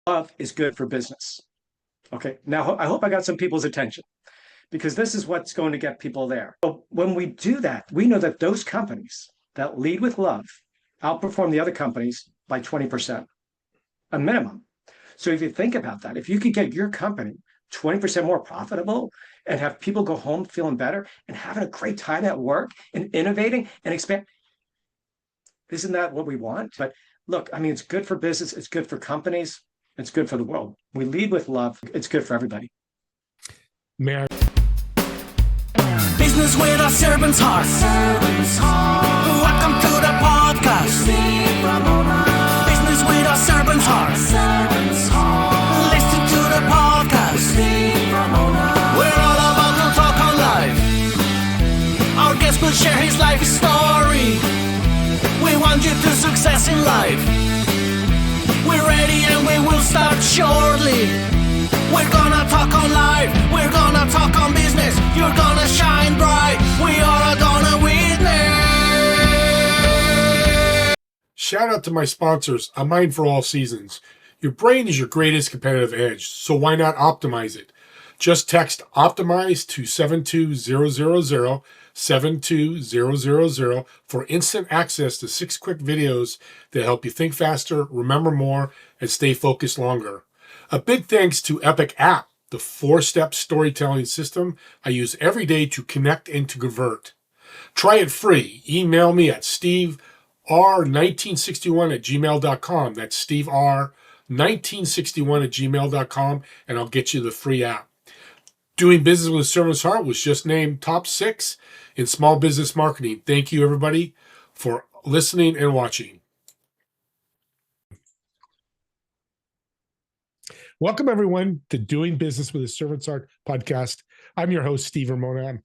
love is good for business. Okay, now I hope I got some people's attention because this is what's going to get people there. So when we do that, we know that those companies that lead with love outperform the other companies by 20%, a minimum. So if you think about that, if you could get your company 20% more profitable and have people go home feeling better and having a great time at work and innovating and expand, isn't that what we want? But look, I mean, it's good for business, it's good for companies, it's good for the world. We lead with love, it's good for everybody. Man. Business with a servant's heart. Welcome to the podcast. Business with a servant's heart. Listen to the podcast. We're all about to talk on life. Our guest will share his life story. We want you to success in life. We're ready and we will start shortly. We're gonna talk on life. We're gonna talk on business. You're gonna shine bright. We are gonna witness. Shout out to my sponsors, A Mind for All Seasons. Your brain is your greatest competitive edge, so why not optimize it? Just text optimize to 72000, 72000 for instant access to 6 quick videos that help you think faster, remember more, and stay focused longer. A big thanks to Epic App, the 4-step storytelling system I use every day to connect and to convert. Try it free. Email me at stever1961@gmail.com. That's stevr1961@gmail.com, and I'll get you the free app. Doing Business with a Servant's Heart was just named top 6 in small business marketing. Thank you, everybody, for listening and watching. Welcome, everyone, to Doing Business with a Servant's Heart podcast. I'm your host, Steve Ramona.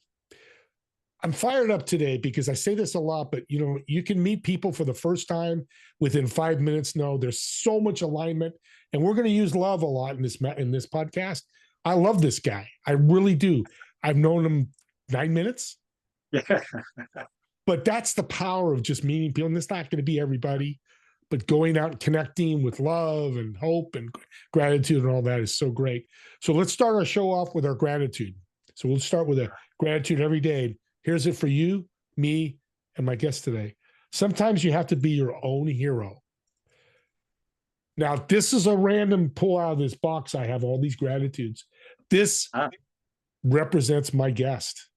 I'm fired up today because I say this a lot, but you can meet people for the first time within 5 minutes. No, there's so much alignment, and we're going to use love a lot in this podcast. I love this guy. I really do. I've known him 9 minutes. Yeah. But that's the power of just meeting people. And it's not going to be everybody, but going out and connecting with love and hope and gratitude and all that is so great. So let's start our show off with our gratitude. So we'll start with a gratitude every day. Here's it for you, me, and my guest today. Sometimes you have to be your own hero. Now, this is a random pull out of this box. I have all these gratitudes. This represents my guest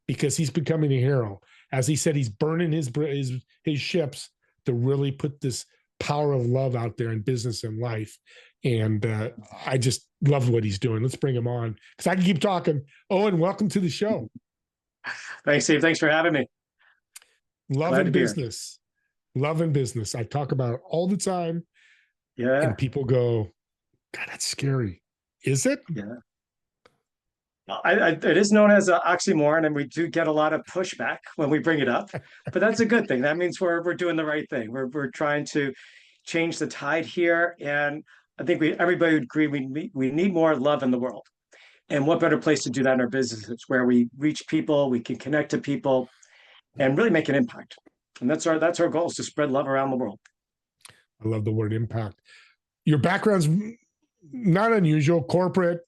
because he's becoming a hero. As he said, he's burning his ships to really put this power of love out there in business and life. And I just love what he's doing. Let's bring him on because I can keep talking. Owen, welcome to the show. Thanks, Steve. Thanks for having me. Love and business. Love and business. I talk about it all the time. Yeah. And people go, God, that's scary. Is it? Yeah. It is known as an oxymoron, and we do get a lot of pushback when we bring it up, but that's a good thing. That means we're doing the right thing. We're trying to change the tide here, and I think everybody would agree we need more love in the world. And what better place to do that in our businesses, where we reach people, we can connect to people, and really make an impact. And that's our goal, is to spread love around the world. I love the word impact. Your background's not unusual, corporate.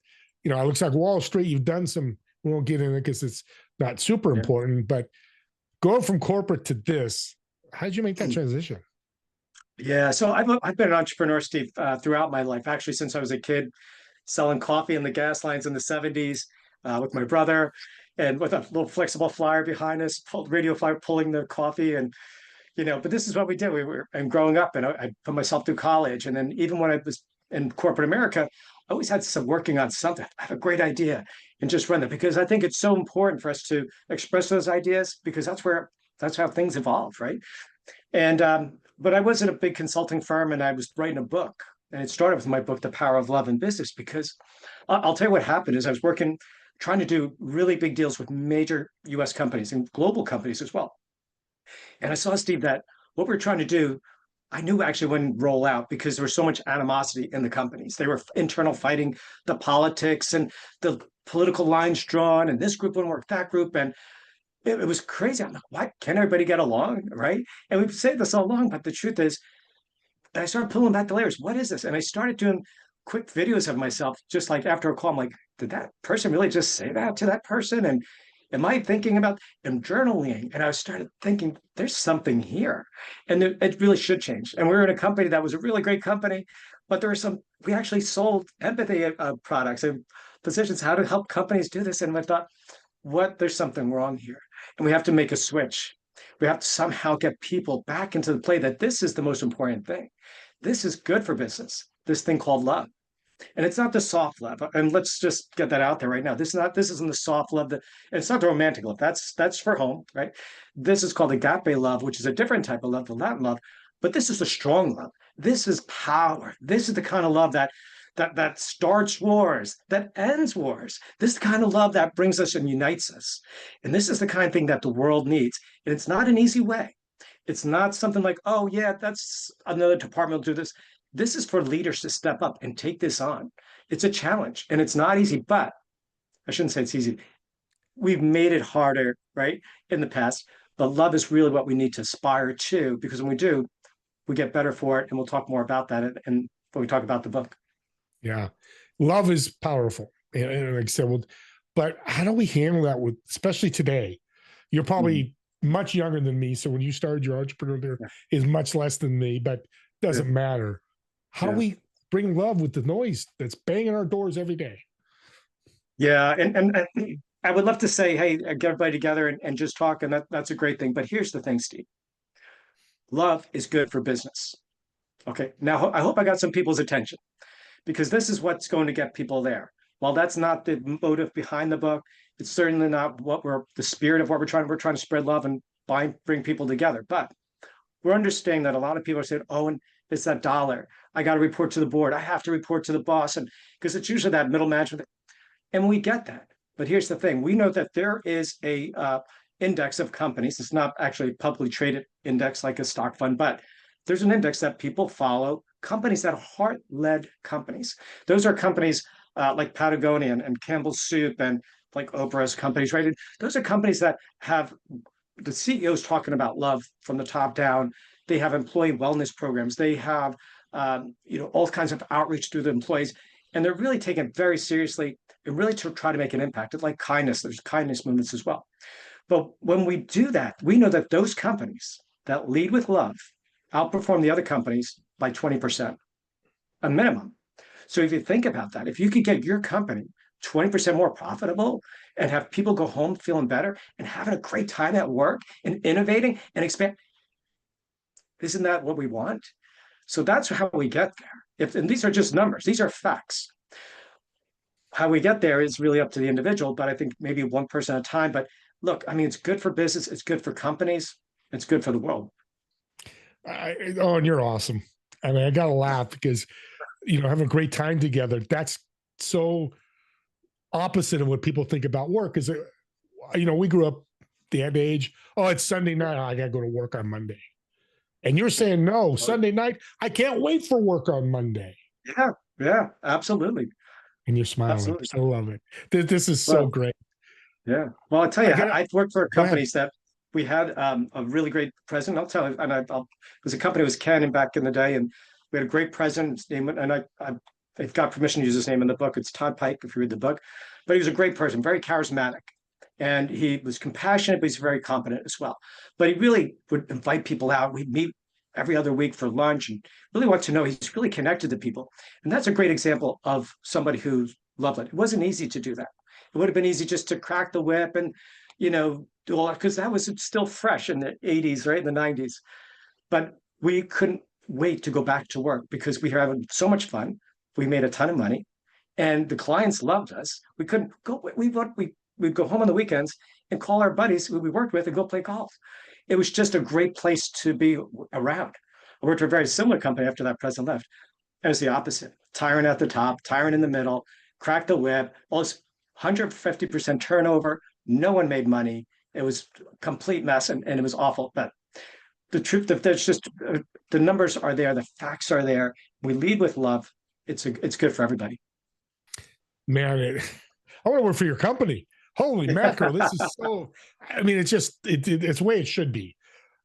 It looks like Wall Street. You've done some, we won't get into it because it's not super important, but going from corporate to this, how did you make that transition? Yeah, so I've been an entrepreneur, Steve, throughout my life, actually, since I was a kid, selling coffee in the gas lines in the 70s with my brother, and with a little flexible flyer behind us, radio flyer pulling the coffee. And, but this is what we did. And growing up, and I put myself through college. And then even when I was in corporate America, I always had some working on something. I have a great idea and just run it, because I think it's so important for us to express those ideas, because that's how things evolve, right? And but I was in a big consulting firm, and I was writing a book, and it started with my book, The Power of Love in Business, because I'll tell you what happened is I was trying to do really big deals with major US companies and global companies as well. And I saw, Steve, that what we're trying to do, I knew actually wouldn't roll out, because there was so much animosity in the companies. They were internal fighting, the politics and the political lines drawn, and this group wouldn't work, that group. And it was crazy. I'm like, why can't everybody get along, right? And we've said this all along, but the truth is, And I started pulling back the layers. What is this? And I started doing quick videos of myself, just like after a call. I'm like, did that person really just say that to that person? And am I thinking about and journaling? And I started thinking, there's something here. And it really should change. And we were in a company that was a really great company, but there were we actually sold empathy products and positions, how to help companies do this. And I thought, there's something wrong here. And we have to make a switch. We have to somehow get people back into the play that this is the most important thing. This is good for business, this thing called love. And it's not the soft love. And let's just get that out there right now. This isn't the soft love and it's not the romantic love. That's for home, right? This is called agape love, which is a different type of love, the Latin love. But this is a strong love. This is power. This is the kind of love that starts wars, that ends wars. This is the kind of love that brings us and unites us. And this is the kind of thing that the world needs. And it's not an easy way. It's not something like, oh yeah, that's another department will do this. This is for leaders to step up and take this on. It's a challenge and it's not easy, but I shouldn't say it's easy. We've made it harder, right, in the past. But love is really what we need to aspire to, because when we do, we get better for it. And we'll talk more about that when we talk about the book. Yeah. Love is powerful. And like I said, but how do we handle that especially today? You're probably much younger than me. So when you started your entrepreneur is much less than me, but doesn't matter. How do we bring love with the noise that's banging our doors every day? Yeah. And I would love to say, hey, get everybody together and just talk. And that's a great thing. But here's the thing, Steve. Love is good for business. Okay. Now, I hope I got some people's attention, because this is what's going to get people there. While that's not the motive behind the book, it's certainly not the spirit of what we're trying to spread love and bring people together. But we're understanding that a lot of people are saying, oh, and it's that dollar. I got to report to the board. I have to report to the boss. And because it's usually that middle management. And we get that. But here's the thing. We know that there is a index of companies. It's not actually a publicly traded index like a stock fund, but there's an index that people follow, companies that are heart-led companies. Those are companies like Patagonia and Campbell's Soup and like Oprah's companies, right? And those are companies that have the CEOs talking about love from the top down. They have employee wellness programs. They have all kinds of outreach to the employees. And they're really taken very seriously and really to try to make an impact. It's like kindness. There's kindness movements as well. But when we do that, we know that those companies that lead with love outperform the other companies by 20%, a minimum. So if you think about that, if you could get your company 20% more profitable and have people go home feeling better and having a great time at work and innovating and expand, isn't that what we want? So that's how we get there. And these are just numbers. These are facts. How we get there is really up to the individual, but I think maybe one person at a time. But look, I mean, it's good for business. It's good for companies. It's good for the world. And you're awesome. I mean, I got to laugh because, having a great time together, that's so opposite of what people think about work. Is we grew up the age, oh, it's Sunday night. I got to go to work on Monday. And you're saying, no, Sunday night, I can't wait for work on Monday. Yeah, absolutely. And you're smiling. Absolutely. I love it. This is so great. Yeah. Well, I'll tell you, I've worked for companies that we had a really great president. I'll tell you, and it was a company, it was Canon back in the day, and we had a great president. His name, and I've got permission to use his name in the book. It's Todd Pike, if you read the book. But he was a great person, very charismatic. And he was compassionate, but he's very competent as well. But he really would invite people out. We'd meet every other week for lunch and really want to know he's really connected to people. And that's a great example of somebody who loved it. It wasn't easy to do that. It would have been easy just to crack the whip and, do all that, because that was still fresh in the 80s, right? In the 90s. But we couldn't wait to go back to work because we were having so much fun. We made a ton of money and the clients loved us. We couldn't go, we'd go home on the weekends and call our buddies who we worked with and go play golf. It was just a great place to be around. I worked for a very similar company after that president left. And it was the opposite. Tyrant at the top, tyrant in the middle, crack the whip, all this 150% turnover. No one made money. It was a complete mess and it was awful. But the truth, there's just the numbers are there, the facts are there. We lead with love. It's good for everybody. Man, I want to work for your company. Holy mackerel, this is so, I mean, it's the way it should be.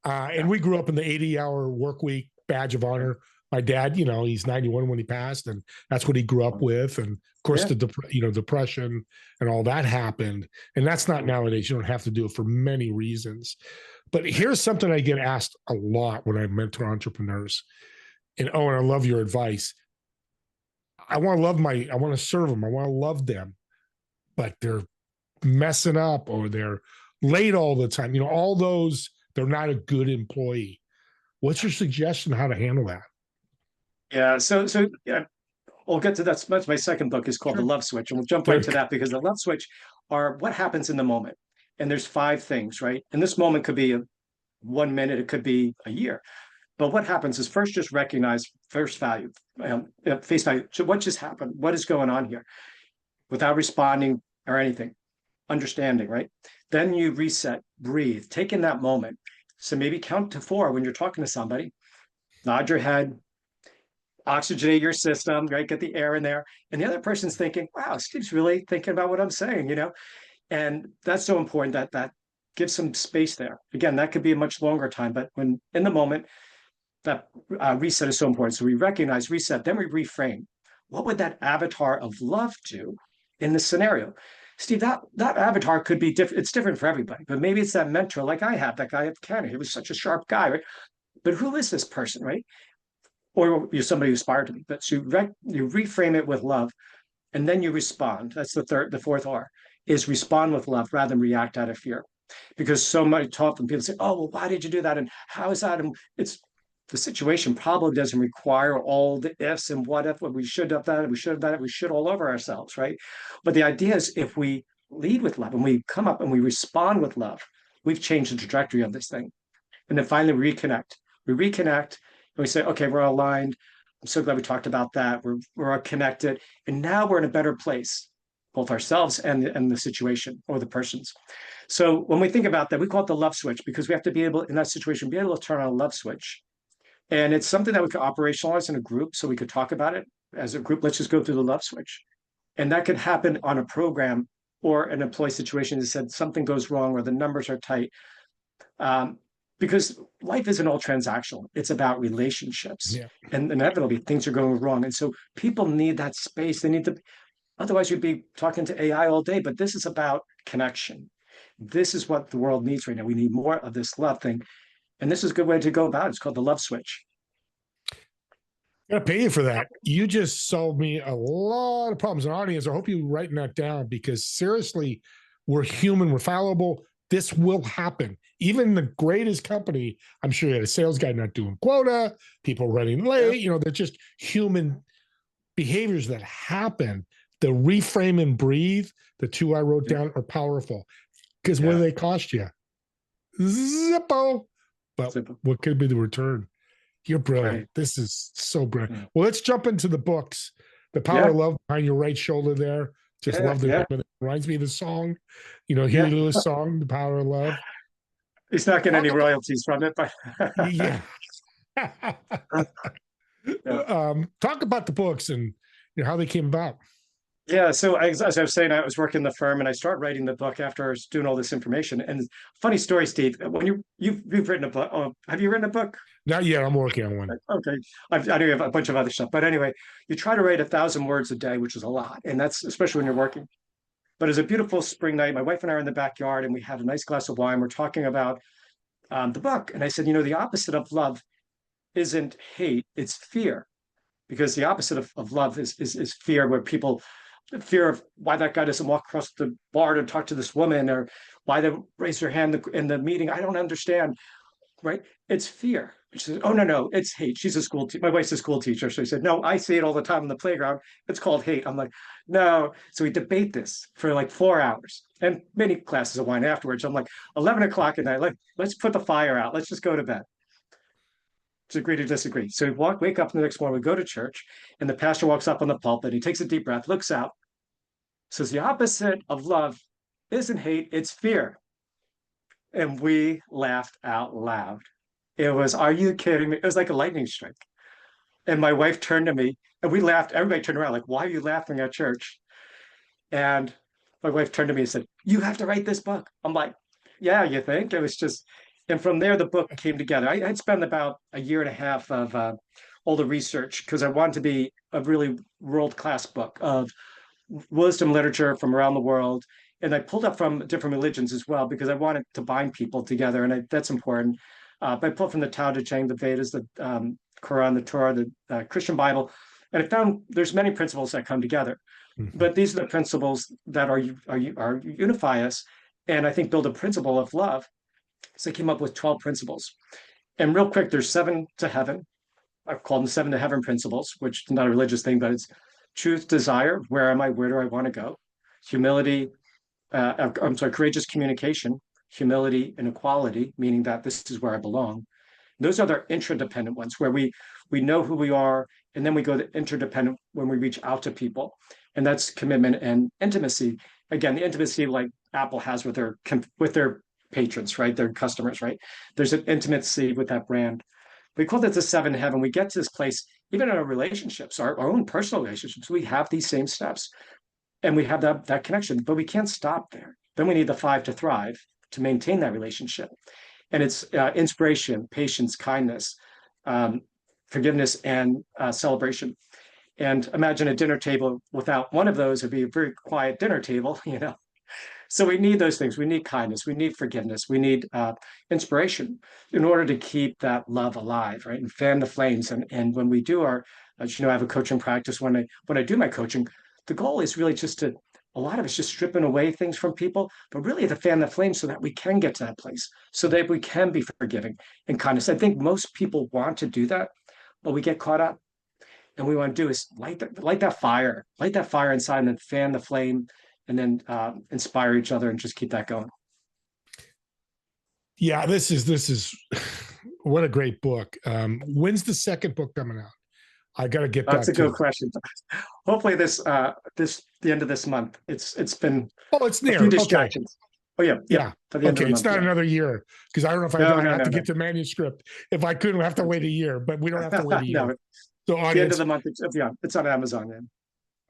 And we grew up in the 80-hour work week, badge of honor. My dad, he's 91 when he passed, and that's what he grew up with. And of course, Yeah. the depression and all that happened. And that's not nowadays. You don't have to do it for many reasons. But here's something I get asked a lot when I mentor entrepreneurs. And Owen, I love your advice. I want to serve them. I want to love them, but they're messing up or they're late all the time. All those, they're not a good employee. What's your suggestion how to handle that? Yeah. So yeah, we'll get to that. That's my second book is called The Love Switch. And we'll jump right to that because the love switch are what happens in the moment. And there's 5 things, right? And this moment could be 1 minute, it could be a year. But what happens is first just recognize face value. So what just happened? What is going on here? Without responding or anything, understanding, right? Then you reset, breathe, take in that moment. So maybe count to 4 when you're talking to somebody, nod your head, oxygenate your system, right? Get the air in there. And the other person's thinking, wow, Steve's really thinking about what I'm saying, And that's so important that gives some space there. Again, that could be a much longer time, but when in the moment, that reset is so important. So we recognize, reset, then we reframe. What would that avatar of love do in this scenario? Steve, that avatar could be different. It's different for everybody, but maybe it's that mentor like I have, that guy at Canada. He was such a sharp guy, right? But who is this person, right? Or you're somebody who aspired to be. But so you reframe it with love, and then you respond. That's the fourth R, is respond with love rather than react out of fear. Because so much often people say, oh, well, why did you do that? And how is that? And it's the situation probably doesn't require all the ifs and what if, we should have done it, we should have done it, we should all over ourselves, right? But the idea is if we lead with love and we come up and we respond with love, we've changed the trajectory of this thing. And then finally we reconnect. We reconnect and we say, okay, we're all aligned. I'm so glad we talked about that. We're all connected. And now we're in a better place, both ourselves and the situation or the persons. So when we think about that, we call it the love switch because we have to be able, in that situation, be able to turn on a love switch. And it's something that we could operationalize in a group. So we could talk about it as a group. Let's just go through the love switch. And that could happen on a program or an employee situation that said something goes wrong or the numbers are tight. Because life isn't all transactional. It's about relationships. Yeah. And inevitably things are going wrong. And so people need that space. They need to, otherwise you'd be talking to AI all day, but this is about connection. This is what the world needs right now. We need more of this love thing. And this is a good way to go about it. It's called the love switch. I'm gonna pay you for that. You just solved me a lot of problems. And audience, I hope you're writing that down because seriously, we're human, we're fallible. This will happen. Even the greatest company, I'm sure you had a sales guy not doing quota, people running late, they're just human behaviors that happen. The reframe and breathe, the 2 I wrote down are powerful. Because what do they cost you? Zippo. But what could be the return? You're brilliant. Right. This is so brilliant. Yeah. Well, let's jump into the books. The Power of Love behind your right shoulder there. Just love the name of it. Reminds me of the song, Huey Lewis song, The Power of Love. He's not getting any royalties from it, but yeah. Talk about the books and how they came about. Yeah, so as I was saying, I was working in the firm and I started writing the book after I was doing all this information. And funny story, Steve, when you've written a book, have you written a book? Not yet. I'm working on one. Okay. I know you have a bunch of other stuff, but anyway, you try to write 1,000 words a day, which is a lot. And that's especially when you're working. But it was a beautiful spring night. My wife and I are in the backyard and we had a nice glass of wine. We're talking about the book. And I said, the opposite of love isn't hate, it's fear. Because the opposite of love is fear, where people fear of why that guy doesn't walk across the bar to talk to this woman, or why they raise their hand in the meeting. I don't understand, right? It's fear. She said, oh, no, it's hate. She's a school teacher. My wife's a school teacher. So he said, no, I see it all the time in the playground. It's called hate. I'm like, no. So we debate this for like 4 hours and many glasses of wine afterwards. I'm like, 11 o'clock at night, let's put the fire out. Let's just go to bed. To agree to disagree. So we wake up the next morning, we go to church, and the pastor walks up on the pulpit. He takes a deep breath, looks out, says the opposite of love isn't hate, it's fear. And we laughed out loud. It was, are you kidding me? It was like a lightning strike. And my wife turned to me and we laughed. Everybody turned around like, why are you laughing at church? And my wife turned to me and said, you have to write this book. I'm like, yeah, you think? It was just, and from there, the book came together. I'd spent about a year and a half of all the research because I wanted to be a really world-class book of wisdom literature from around the world. And I pulled up from different religions as well because I wanted to bind people together, and that's important. But I pulled from the Tao Te Ching, the Vedas, the Quran, the Torah, the Christian Bible, and I found there's many principles that come together. But these are the principles that are unify us, and I think build a principle of love. So I came up with 12 principles. And real quick, there's 7 to heaven. I've called them 7 to heaven principles, which is not a religious thing, but it's truth, desire, where am I, where do I want to go? Humility, courageous communication, humility, and equality, meaning that this is where I belong. Those are the interdependent ones, where we know who we are, and then we go to interdependent when we reach out to people. And that's commitment and intimacy. Again, the intimacy like Apple has with their patrons, right? Their customers, right? There's an intimacy with that brand. We call that the 7 heaven. We get to this place, even in our relationships, our own personal relationships, we have these same steps and we have that connection, but we can't stop there. Then we need the 5 to thrive, to maintain that relationship. And it's inspiration, patience, kindness, forgiveness, and celebration. And imagine a dinner table without one of those, it'd be a very quiet dinner table, you know. So we need those things. We need kindness. We need forgiveness. We need inspiration in order to keep that love alive, right? And fan the flames. And when we do our, as you know, I have a coaching practice. When I do my coaching, the goal is really just a lot of it's just stripping away things from people, but really to fan the flames so that we can get to that place, so that we can be forgiving and kindness. I think most people want to do that, but we get caught up. And we want to do is light that fire inside, and then fan the flame, and then inspire each other and just keep that going. Yeah, this is what a great book. When's the second book coming out? I got to get that. That's a good question. Hopefully the end of this month. It's been it's near. A few distractions. Okay. Oh yeah. Okay, it's not another year because I don't know if I have to get the manuscript. If I couldn't, I have to wait a year, but we don't have to wait a year. So at the end of the month, it's on Amazon. Then.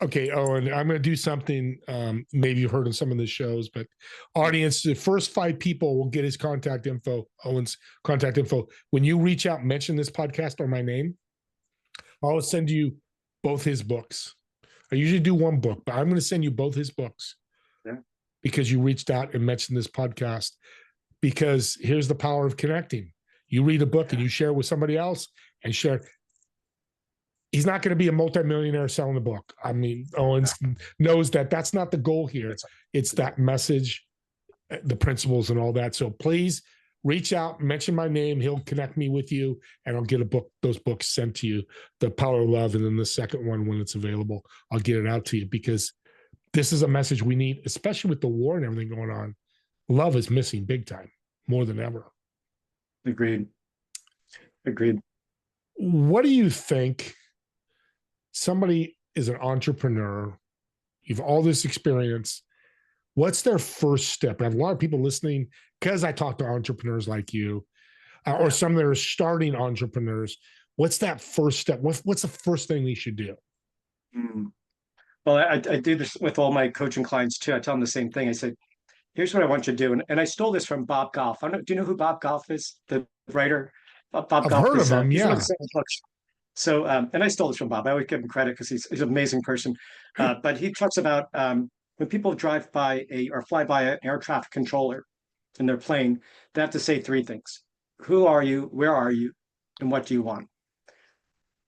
Okay, Owen, I'm going to do something. Maybe you've heard of some of the shows, but audience, the first 5 people will get his contact info, Owen's contact info. When you reach out, mention this podcast or my name, I'll send you both his books. I usually do one book, but I'm going to send you both his books. Yeah. Because you reached out and mentioned this podcast. Because here's the power of connecting. You read a book and you share with somebody else and share. He's not going to be a multimillionaire selling the book. I mean, Owen knows that that's not the goal here. It's that message, the principles and all that. So please reach out, mention my name. He'll connect me with you and I'll get those books sent to you, The Power of Love. And then the second one, when it's available, I'll get it out to you because this is a message we need, especially with the war and everything going on. Love is missing big time, more than ever. Agreed. What do you think? Somebody is an entrepreneur, you've all this experience. What's their first step? I have a lot of people listening because I talk to entrepreneurs like you, or some that are starting entrepreneurs. What's that first step? What's the first thing they should do? Well, I do this with all my coaching clients too. I tell them the same thing. I said, here's what I want you to do. And I stole this from Bob Goff. Do you know who Bob Goff is? The writer? Bob I've Goff heard of him, yeah. So, and I stole this from Bob. I always give him credit because he's an amazing person. But he talks about when people drive by or fly by an air traffic controller in their plane, they have to say 3 things. Who are you? Where are you? And what do you want?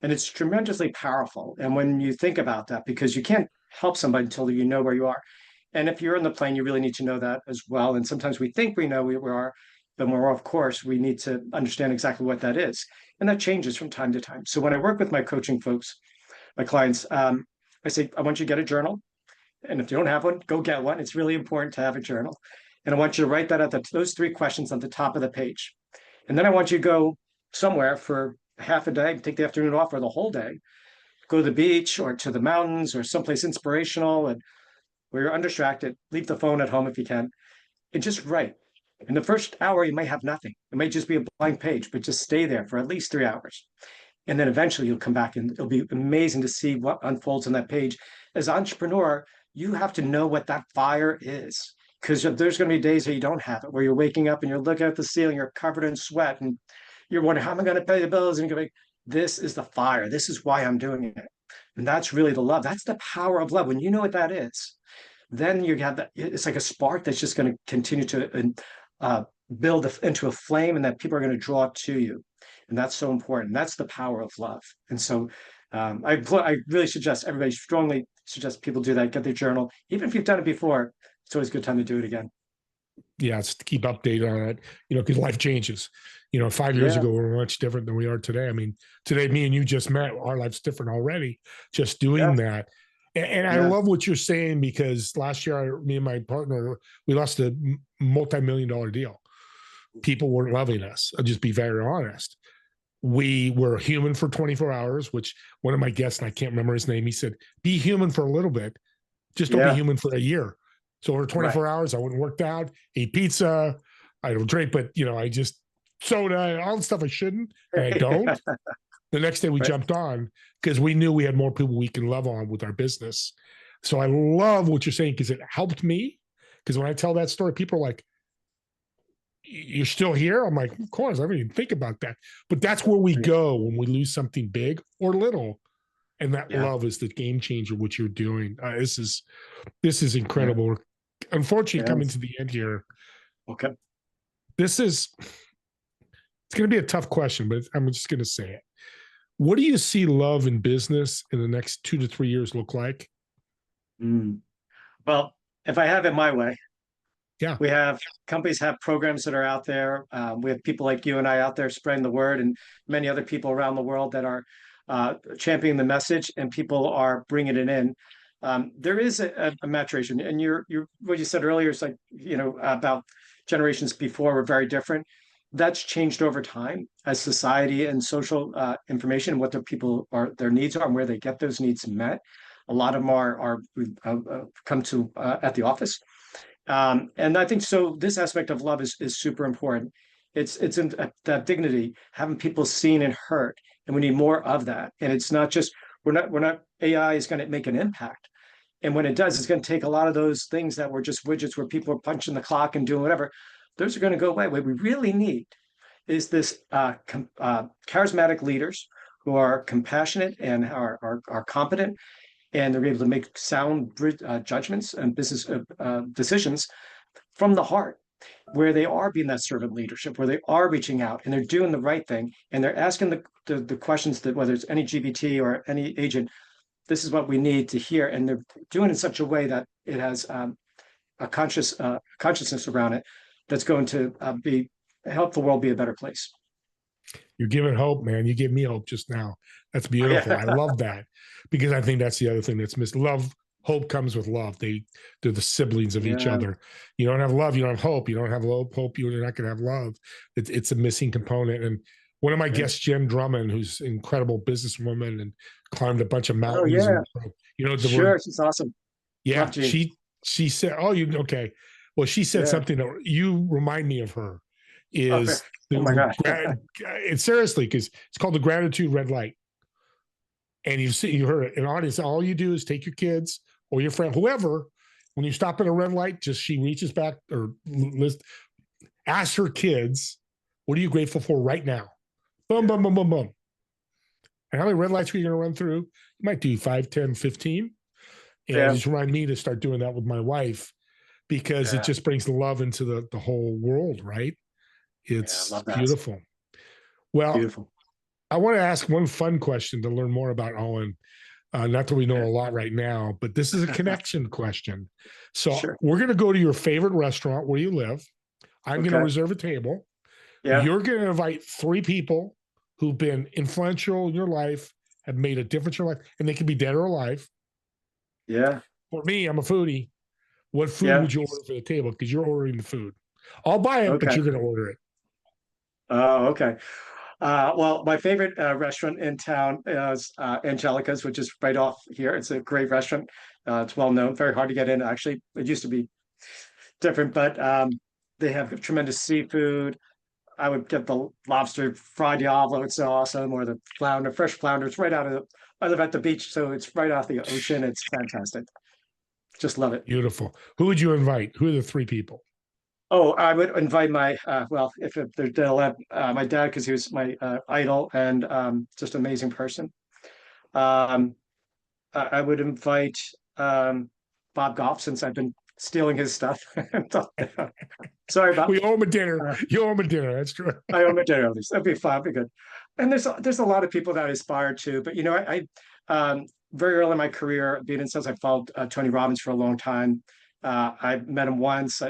And it's tremendously powerful. And when you think about that, because you can't help somebody until you know where you are. And if you're in the plane, you really need to know that as well. And sometimes we think we know where we are, but more, of course, we need to understand exactly what that is. And that changes from time to time. So when I work with my coaching folks, my clients, I say, I want you to get a journal. And if you don't have one, go get one. It's really important to have a journal. And I want you to write that those 3 questions on the top of the page. And then I want you to go somewhere for half a day, take the afternoon off or the whole day, go to the beach or to the mountains or someplace inspirational and where you're undistracted, leave the phone at home if you can, and just write. In the first hour, you might have nothing. It might just be a blank page, but just stay there for at least 3 hours. And then eventually you'll come back and it'll be amazing to see what unfolds on that page. As an entrepreneur, you have to know what that fire is, because there's going to be days that you don't have it, where you're waking up and you're looking at the ceiling, you're covered in sweat and you're wondering, how am I going to pay the bills? And you're going, this is the fire. This is why I'm doing it. And that's really the love. That's the power of love. When you know what that is, then you have that. It's like a spark that's just going to continue to uh, build into a flame, and that people are going to draw to you. And that's so important. That's the power of love. And so I really suggest everybody strongly suggest people do that. Get their journal, even if you've done it before. It's always a good time to do it again. Yeah, it's to keep updated on it, because life changes. 5 years Yeah. ago, we were much different than we are today. I mean, today, me and you just met, our life's different already, just doing that. And I love what you're saying, because last year, me and my partner, we lost a multi-million-dollar deal. People weren't loving us. I'll just be very honest. We were human for 24 hours, which one of my guests, and I can't remember his name, he said, be human for a little bit. Just don't be human for a year. So over 24 hours, I went and worked out, ate pizza, I don't drink, but I just soda, all the stuff I shouldn't, and I don't. The next day we jumped on, because we knew we had more people we can love on with our business. So I love what you're saying, because it helped me. Because when I tell that story, people are like, you're still here? I'm like, of course, I didn't even think about that. But that's where we go when we lose something big or little. And that love is the game changer, what you're doing. This is incredible. Unfortunately, coming to the end here. Okay. It's going to be a tough question, but I'm just going to say it. What do you see love in business in the next 2 to 3 years look like? Well, if I have it my way, we have companies have programs that are out there. We have people like you and I out there spreading the word, and many other people around the world that are championing the message, and people are bringing it in. There is a maturation, and what you said earlier is like, about generations before were very different. That's changed over time as society and social information, what their needs are and where they get those needs met. A lot of them are come to at the office. And I think so. This aspect of love is super important. It's in that dignity, having people seen and heard, and we need more of that. And it's not just we're not AI is going to make an impact, and when it does, it's going to take a lot of those things that were just widgets where people are punching the clock and doing whatever. Those are going to go away. What we really need is this charismatic leaders who are compassionate and are competent, and they're able to make sound judgments and business decisions from the heart, where they are being that servant leadership, where they are reaching out and they're doing the right thing, and they're asking the questions that, whether it's any GBT or any agent, this is what we need to hear, and they're doing it in such a way that it has a consciousness around it that's going to help the world be a better place. You're giving hope, man. You gave me hope just now. That's beautiful. I love that, because I think that's the other thing that's missed. Hope comes with love. They're the siblings of each other. You don't have love, you don't have hope. You don't have hope, you're not going to have love. It's a missing component. And one of my guests, Jen Drummond, who's an incredible businesswoman and climbed a bunch of mountains. Sure, she's awesome. Yeah, she said, okay. Well, she said something that you remind me of her. Is oh my gosh. It's seriously, because it's called the gratitude red light. And you heard it. An audience, all you do is take your kids or your friend, whoever, when you stop at a red light, she reaches back or ask her kids, what are you grateful for right now? Boom, boom, boom, boom, boom. And how many red lights are you going to run through? You might do 5, 10, 15. And just remind me to start doing that with my wife, because it just brings the love into the whole world, right? It's beautiful. Well, beautiful. I want to ask one fun question to learn more about Owen. Not that we know a lot right now, but this is a connection question. So we're going to go to your favorite restaurant where you live. I'm going to reserve a table. You're going to invite 3 people who've been influential in your life, have made a difference in your life, and they can be dead or alive. Yeah. For me, I'm a foodie. What food would you order for the table? Because you're ordering the food. I'll buy it, but you're going to order it. Oh, okay. Well, my favorite restaurant in town is Angelica's, which is right off here. It's a great restaurant. It's well known, very hard to get in. Actually, it used to be different, but they have tremendous seafood. I would get the lobster fried diavolo. It's so awesome. Or the flounder, fresh flounder. It's right I live at the beach, so it's right off the ocean. It's fantastic. Just love it. Beautiful. Who would you invite? Who are the 3 people? Oh, I would invite my well, if they'll let my dad, because he was my idol and just an amazing person. Um, I would invite Bob Goff, since I've been stealing his stuff. Sorry, Bob. We owe him a dinner. You owe him a dinner. That's true. I owe him a dinner at least. That'd be fun. That'd be good. And there's a lot of people that I aspire to, but very early in my career, being in sales, I followed Tony Robbins for a long time. I met him once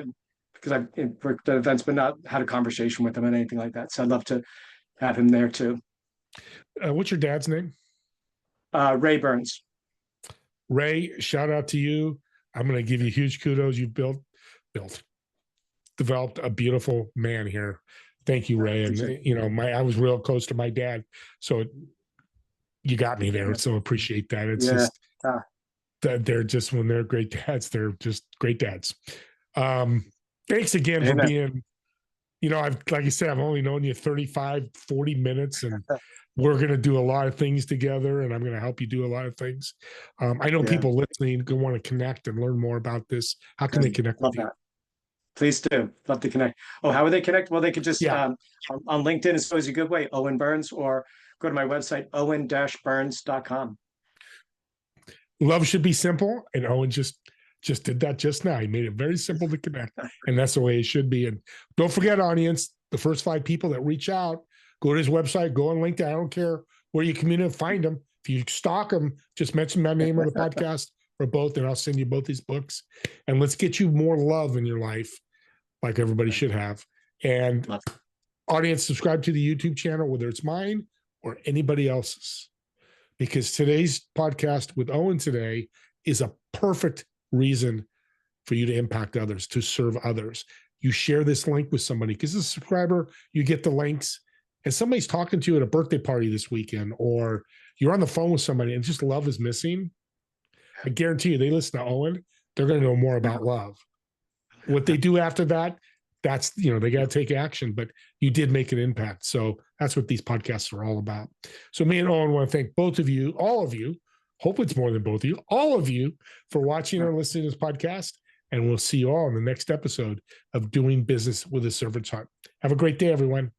because I worked at events, but not had a conversation with him and anything like that. So I'd love to have him there too. What's your dad's name? Ray Burns. Ray, shout out to you. I'm going to give you huge kudos. You developed a beautiful man here. Thank you, Ray. And I was real close to my dad, so you got me there. So appreciate that. It's just that they're just, when they're great dads, they're just great dads. Thanks again for being, like I said, I've only known you 35, 40 minutes, and we're going to do a lot of things together, and I'm going to help you do a lot of things. I know people listening go want to connect and learn more about this. How can they connect with you? Please do. Love to connect. Oh, how would they connect? Well, they could just on LinkedIn is always a good way, Owen Burns, or go to my website, owen-burns.com. Love should be simple, and Owen just did that just now. He made it very simple to connect, and that's the way it should be. And don't forget, audience, the first 5 people that reach out, go to his website, go on LinkedIn. I don't care where you communicate, find him. If you stalk him, just mention my name or the podcast or both, and I'll send you both these books. And let's get you more love in your life, like everybody should have. And audience, subscribe to the YouTube channel, whether it's mine or anybody else's, because today's podcast with Owen today is a perfect reason for you to impact others, to serve others. You share this link with somebody, because as a subscriber, you get the links, and somebody's talking to you at a birthday party this weekend, or you're on the phone with somebody and just love is missing. I guarantee you, they listen to Owen, they're going to know more about love. What they do after that, that's, they got to take action, but you did make an impact. So that's what these podcasts are all about. So me and Owen want to thank both of you, all of you, hope it's more than both of you, all of you, for watching or listening to this podcast. And we'll see you all in the next episode of Doing Business with a Servant's Heart. Have a great day, everyone.